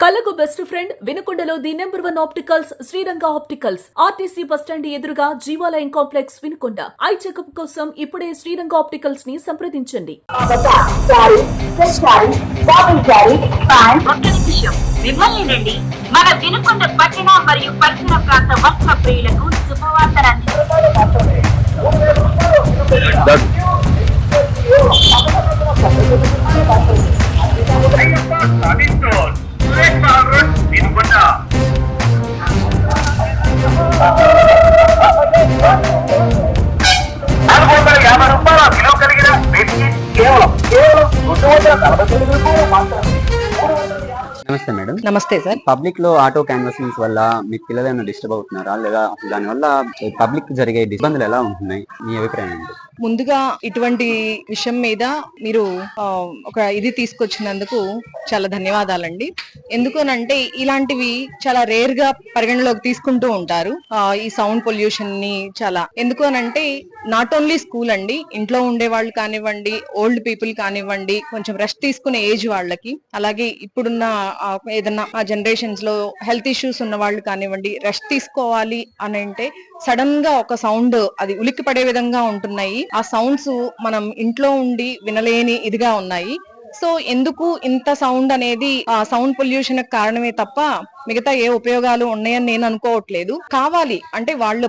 కళ్ళకు best friend వినుకొండలో the number 1 opticals Sriranga opticals RTC bus stand ఎదురుగా Jeevalayam complex Vinukonda. Eye checkup కోసం ఇప్పుడే శ్రీరంగ ఆప్టికల్స్ ని సంప్రదించండి. విమలేనండి మన వినుకొండ పట్టణ మరియు పరిసర ప్రాంత వస్త్ర ప్రియులకు శుభవార్తలు నమస్తే మేడం. నమస్తే సార్. పబ్లిక్ లో ఆటో క్యాన్వాసింగ్ వల్ల మీ పిల్లలు ఏమైనా డిస్టర్బ్ అవుతున్నారా, లేదా దాని వల్ల పబ్లిక్ జరిగే ఇబ్బందులు ఎలా ఉంటున్నాయి, మీ అభిప్రాయం ఏంటి? ముందుగా ఇటువంటి విషయం మీద మీరు ఒక ఇది తీసుకొచ్చినందుకు చాలా ధన్యవాదాలండి. ఎందుకనంటే ఇలాంటివి చాలా రేర్ గా పరిగణలోకి తీసుకుంటూ ఉంటారు. ఈ సౌండ్ పొల్యూషన్ ని చాలా ఎందుకనంటే నాట్ ఓన్లీ స్కూల్ అండి, ఇంట్లో ఉండే వాళ్ళు కానివ్వండి, ఓల్డ్ పీపుల్ కానివ్వండి, కొంచెం రెస్ట్ తీసుకునే ఏజ్ వాళ్ళకి, అలాగే ఇప్పుడున్న ఏదన్నా ఆ జనరేషన్స్ లో హెల్త్ ఇష్యూస్ ఉన్న వాళ్ళు కానివ్వండి, రెస్ట్ తీసుకోవాలి అని అంటే సడన్ గా ఒక సౌండ్ అది ఉలిక్కి పడే విధంగా ఉంటున్నాయి. ఆ సౌండ్స్ మనం ఇంట్లో ఉండి వినలేని ఇదిగా ఉన్నాయి. సో ఎందుకు ఇంత సౌండ్ అనేది సౌండ్ పొల్యూషన్ కారణమే తప్ప మిగతా ఏ ఉపయోగాలు ఉన్నాయని నేను అనుకోవట్లేదు. కావాలి అంటే వాళ్ళు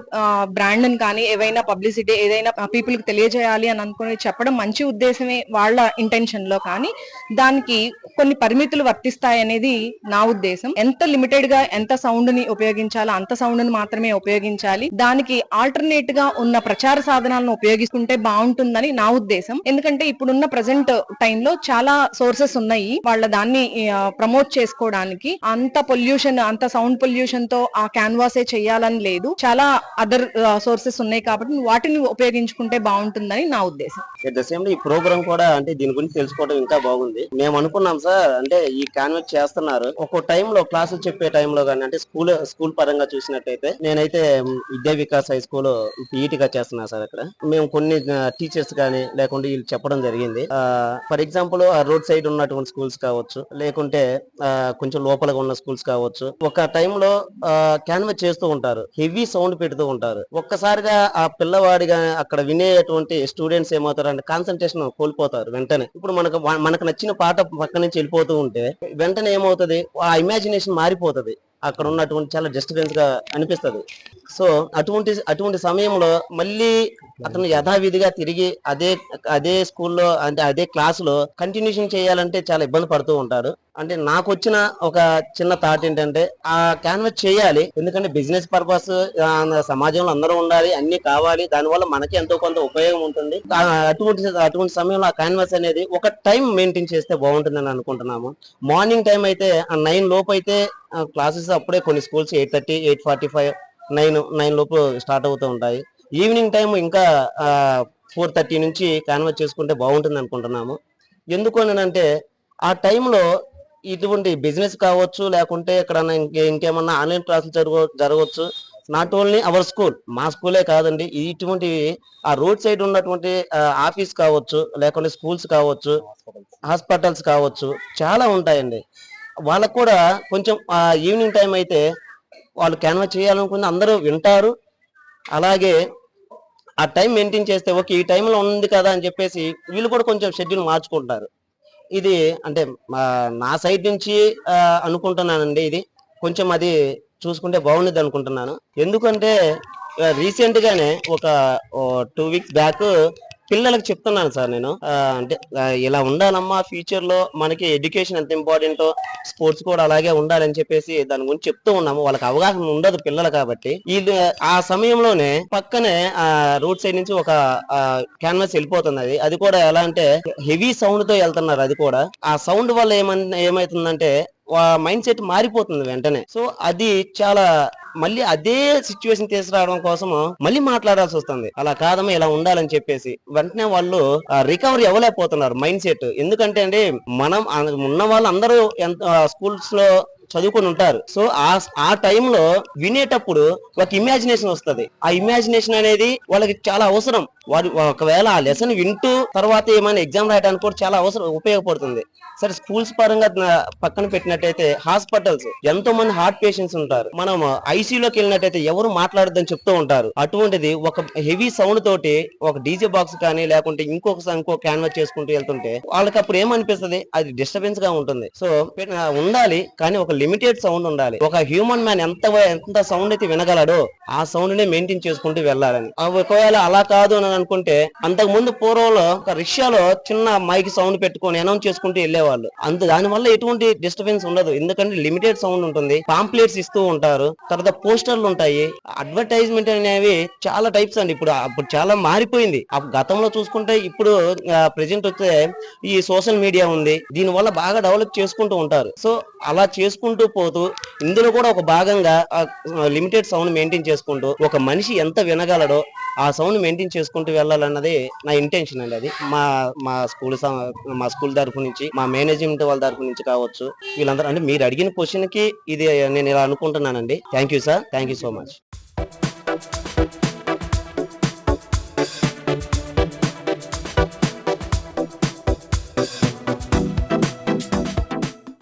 బ్రాండ్ అని కానీ ఏవైనా పబ్లిసిటీ ఏదైనా పీపుల్ కి తెలియజేయాలి అని అనుకుని చెప్పడం మంచి ఉద్దేశమే వాళ్ళ ఇంటెన్షన్ లో, కానీ దానికి కొన్ని పరిమితులు వర్తిస్తాయి అనేది నా ఉద్దేశం. ఎంత లిమిటెడ్ గా ఎంత సౌండ్ ని ఉపయోగించాలో అంత సౌండ్ ని మాత్రమే ఉపయోగించాలి. దానికి ఆల్టర్నేట్ గా ఉన్న ప్రచార సాధనాలను ఉపయోగిస్తుంటే బాగుంటుందని నా ఉద్దేశం. ఎందుకంటే ఇప్పుడున్న ప్రజెంట్ టైంలో చాలా సోర్సెస్ ఉన్నాయి వాళ్ళ దాన్ని ప్రమోట్ చేసుకోవడానికి. అంత పొల్యూషన్ అంత సౌండ్ పొల్యూషన్ తో ఆ క్యాన్వాసే చెయ్యాలని లేదు, చాలా అదర్ సోర్సెస్ ఉన్నాయి కాబట్టి వాటిని ఉపయోగించుకుంటే బాగుంటుందని నా ఉద్దేశం. ఈ ప్రోగ్రామ్ కూడా అంటే దీని గురించి తెలుసుకోవడం ఇంకా బాగుంది. మేము అనుకున్నాం సార్, అంటే ఈ క్యాన్వాస్ చేస్తున్నారు ఒక్కో టైంలో క్లాసులు చెప్పే టైంలో కానీ, అంటే స్కూల్ పరంగా చూసినట్టయితే నేనైతే విద్యా వికాస్ హై స్కూల్ పీఈటీగా చేస్తున్నా సార్. అక్కడ మేము కొన్ని టీచర్స్ కానీ లేకుంటే వీళ్ళు చెప్పడం జరిగింది. ఫర్ ఎగ్జాంపుల్ రోడ్ సైడ్ ఉన్నటువంటి స్కూల్స్ కావచ్చు, లేకుంటే కొంచెం లోపలగా ఉన్న స్కూల్స్ కావచ్చు, ఒక టైంలో క్యాన్వాస్ చేస్తూ ఉంటారు, హెవీ సౌండ్ పెడుతూ ఉంటారు. ఒక్కసారిగా ఆ పిల్లవాడిగా అక్కడ వినేటువంటి స్టూడెంట్స్ ఏమవుతారు అంటే కాన్సన్ట్రేషన్ కోల్పోతారు వెంటనే. ఇప్పుడు మనకు నచ్చిన పాట పక్క నుంచి వెళ్ళిపోతూ ఉంటే వెంటనే ఏమవుతుంది, ఆ ఇమాజినేషన్ మారిపోతుంది, అక్కడ ఉన్నటువంటి చాలా డిస్టర్బెన్స్ గా అనిపిస్తుంది. సో అటువంటి సమయంలో మళ్ళీ అతను యథావిధిగా తిరిగి అదే స్కూల్లో అంటే అదే క్లాసులో కంటిన్యూషన్ చేయాలంటే చాలా ఇబ్బంది పడుతూ ఉంటారు. అంటే నాకు వచ్చిన ఒక చిన్న థాట్ ఏంటంటే ఆ క్యాన్వాస్ చేయాలి, ఎందుకంటే బిజినెస్ పర్పస్, సమాజంలో అందరూ ఉండాలి, అన్ని కావాలి, దానివల్ల మనకి ఎంతో కొంత ఉపయోగం ఉంటుంది. అటువంటి సమయంలో ఆ క్యాన్వాస్ అనేది ఒక టైం మెయింటైన్ చేస్తే బాగుంటుందని అనుకుంటున్నాము. మార్నింగ్ టైం అయితే 9 లోపు అయితే క్లాసెస్ అప్పుడే కొన్ని స్కూల్స్ 8:30, 8:45, 9 లోపు స్టార్ట్ అవుతూ ఉంటాయి. ఈవినింగ్ టైం ఇంకా 4:30 నుంచి క్యాన్వాస్ చేసుకుంటే బాగుంటుంది అనుకుంటున్నాము. ఎందుకు అంటే ఆ టైంలో ఇటువంటి బిజినెస్ కావచ్చు, లేకుంటే ఎక్కడన్నా ఇంకేమన్నా ఆన్లైన్ క్లాసులు జరగవచ్చు. నాట్ ఓన్లీ అవర్ స్కూల్, మా స్కూలే కాదండి, ఇటువంటి ఆ రోడ్ సైడ్ ఉన్నటువంటి ఆఫీస్ కావచ్చు, లేకుంటే స్కూల్స్ కావచ్చు, హాస్పిటల్స్ కావచ్చు, చాలా ఉంటాయండి. వాళ్ళకు కూడా కొంచెం ఈవినింగ్ టైం అయితే వాళ్ళు క్యాన్వాస్ చేయాలనుకుని అందరూ వింటారు. అలాగే ఆ టైం మెయింటైన్ చేస్తే ఓకే ఈ టైంలో ఉంది కదా అని చెప్పేసి వీళ్ళు కూడా కొంచెం షెడ్యూల్ మార్చుకుంటారు. ఇది అంటే నా సైడ్ నుంచి అనుకుంటున్నానండి. ఇది కొంచెం అది చూసుకుంటే బాగుండేది అనుకుంటున్నాను. ఎందుకంటే రీసెంట్ గానే ఒక 2 వీక్స్ బ్యాక్ పిల్లలకు చెప్తున్నాను సార్ నేను, అంటే ఇలా ఉండాలమ్మా, ఫ్యూచర్ లో మనకి ఎడ్యుకేషన్ ఎంత ఇంపార్టెంటో స్పోర్ట్స్ కూడా అలాగే ఉండాలని చెప్పేసి దాని గురించి చెప్తూ ఉన్నాము. వాళ్ళకి అవగాహన ఉండదు పిల్లలు కాబట్టి. వీళ్ళు ఆ సమయంలోనే పక్కనే రోడ్ సైడ్ నుంచి ఒక క్యాన్వాస్ వెళ్ళిపోతుంది. అది కూడా ఎలా అంటే హెవీ సౌండ్ తో వెళ్తున్నారు. అది కూడా ఆ సౌండ్ వల్ల ఏమైతుందంటే మైండ్ సెట్ మారిపోతుంది వెంటనే. సో అది చాలా మళ్ళీ అదే సిచ్యువేషన్ తీసుకురావడం కోసం మళ్ళీ మాట్లాడాల్సి వస్తుంది. అలా కాదమ్మా ఇలా ఉండాలని చెప్పేసి వెంటనే వాళ్ళు రికవరీ అవ్వలేకపోతున్నారు మైండ్ సెట్. ఎందుకంటే అండి మనం ఉన్న వాళ్ళు అందరూ స్కూల్స్ లో చదువుకొని ఉంటారు. సో ఆ టైంలో వినేటప్పుడు ఒక ఇమాజినేషన్ వస్తది. ఆ ఇమాజినేషన్ అనేది వాళ్ళకి చాలా అవసరం. వారు ఒకవేళ ఆ లెసన్ వింటూ తర్వాత ఏమైనా ఎగ్జామ్ రాయడానికి కూడా చాలా అవసరం, ఉపయోగపడుతుంది. సరే స్కూల్స్ పరంగా పక్కన పెట్టినట్టయితే హాస్పిటల్స్ ఎంతో మంది హార్ట్ పేషెంట్స్ ఉంటారు. మనం ఐసీయూలోకి వెళ్ళినట్టయితే ఎవరు మాట్లాడొద్దని చెప్తూ ఉంటారు. అటువంటిది ఒక హెవీ సౌండ్ తోటి ఒక డీజే బాక్స్ కానీ లేకుంటే ఇంకో క్యాన్వాస్ చేసుకుంటూ వెళ్తుంటే వాళ్ళకి అప్పుడు ఏమనిపిస్తుంది, అది డిస్టర్బెన్స్ గా ఉంటుంది. సో ఉండాలి కానీ ఒక లిమిటెడ్ సౌండ్ ఉండాలి. ఒక హ్యూమన్ మ్యాన్ ఎంత సౌండ్ అయితే వినగలడో ఆ సౌండ్ నే మెయింటైన్ చేసుకుంటూ వెళ్ళాలని. ఒకవేళ అలా కాదు అని అనుకుంటే అంతకు ముందు పూర్వంలో ఒక రిక్షాలో చిన్న మైక్ సౌండ్ పెట్టుకొని అనౌన్స్ చేసుకుంటూ వెళ్ళేవాళ్ళు. దాని వల్ల ఎటువంటి డిస్టర్బెన్స్ ఉండదు, ఎందుకంటే లిమిటెడ్ సౌండ్ ఉంటుంది. పాంప్లెట్స్ ఇస్తూ ఉంటారు, తర్వాత పోస్టర్లు ఉంటాయి. అడ్వర్టైజ్మెంట్ అనేవి చాలా టైప్స్ అండి. ఇప్పుడు చాలా మారిపోయింది. గతంలో చూసుకుంటే ఇప్పుడు ప్రెజెంట్ వస్తే ఈ సోషల్ మీడియా ఉంది, దీని వల్ల బాగా డెవలప్ చేసుకుంటూ ఉంటారు. సో అలా చేసుకుంటూ పోతూ ఇందులో కూడా ఒక భాగంగా లిమిటెడ్ సౌండ్ మెయింటైన్ చేసుకుంటూ ఒక మనిషి ఎంత వినగలడో ఆ సౌండ్ మెయింటైన్ చేసుకుంటూ వెళ్ళాలన్నది నా ఇంటెన్షన్ అండి. అది మా స్కూల్ తరఫు నుంచి, మా మేనేజ్మెంట్ వాళ్ళ తరఫు నుంచి కావచ్చు, వీళ్ళందరూ. అంటే మీరు అడిగిన క్వశ్చన్ కి ఇది నేను ఇలా అనుకుంటున్నానండి. Thank you sir, thank you so much.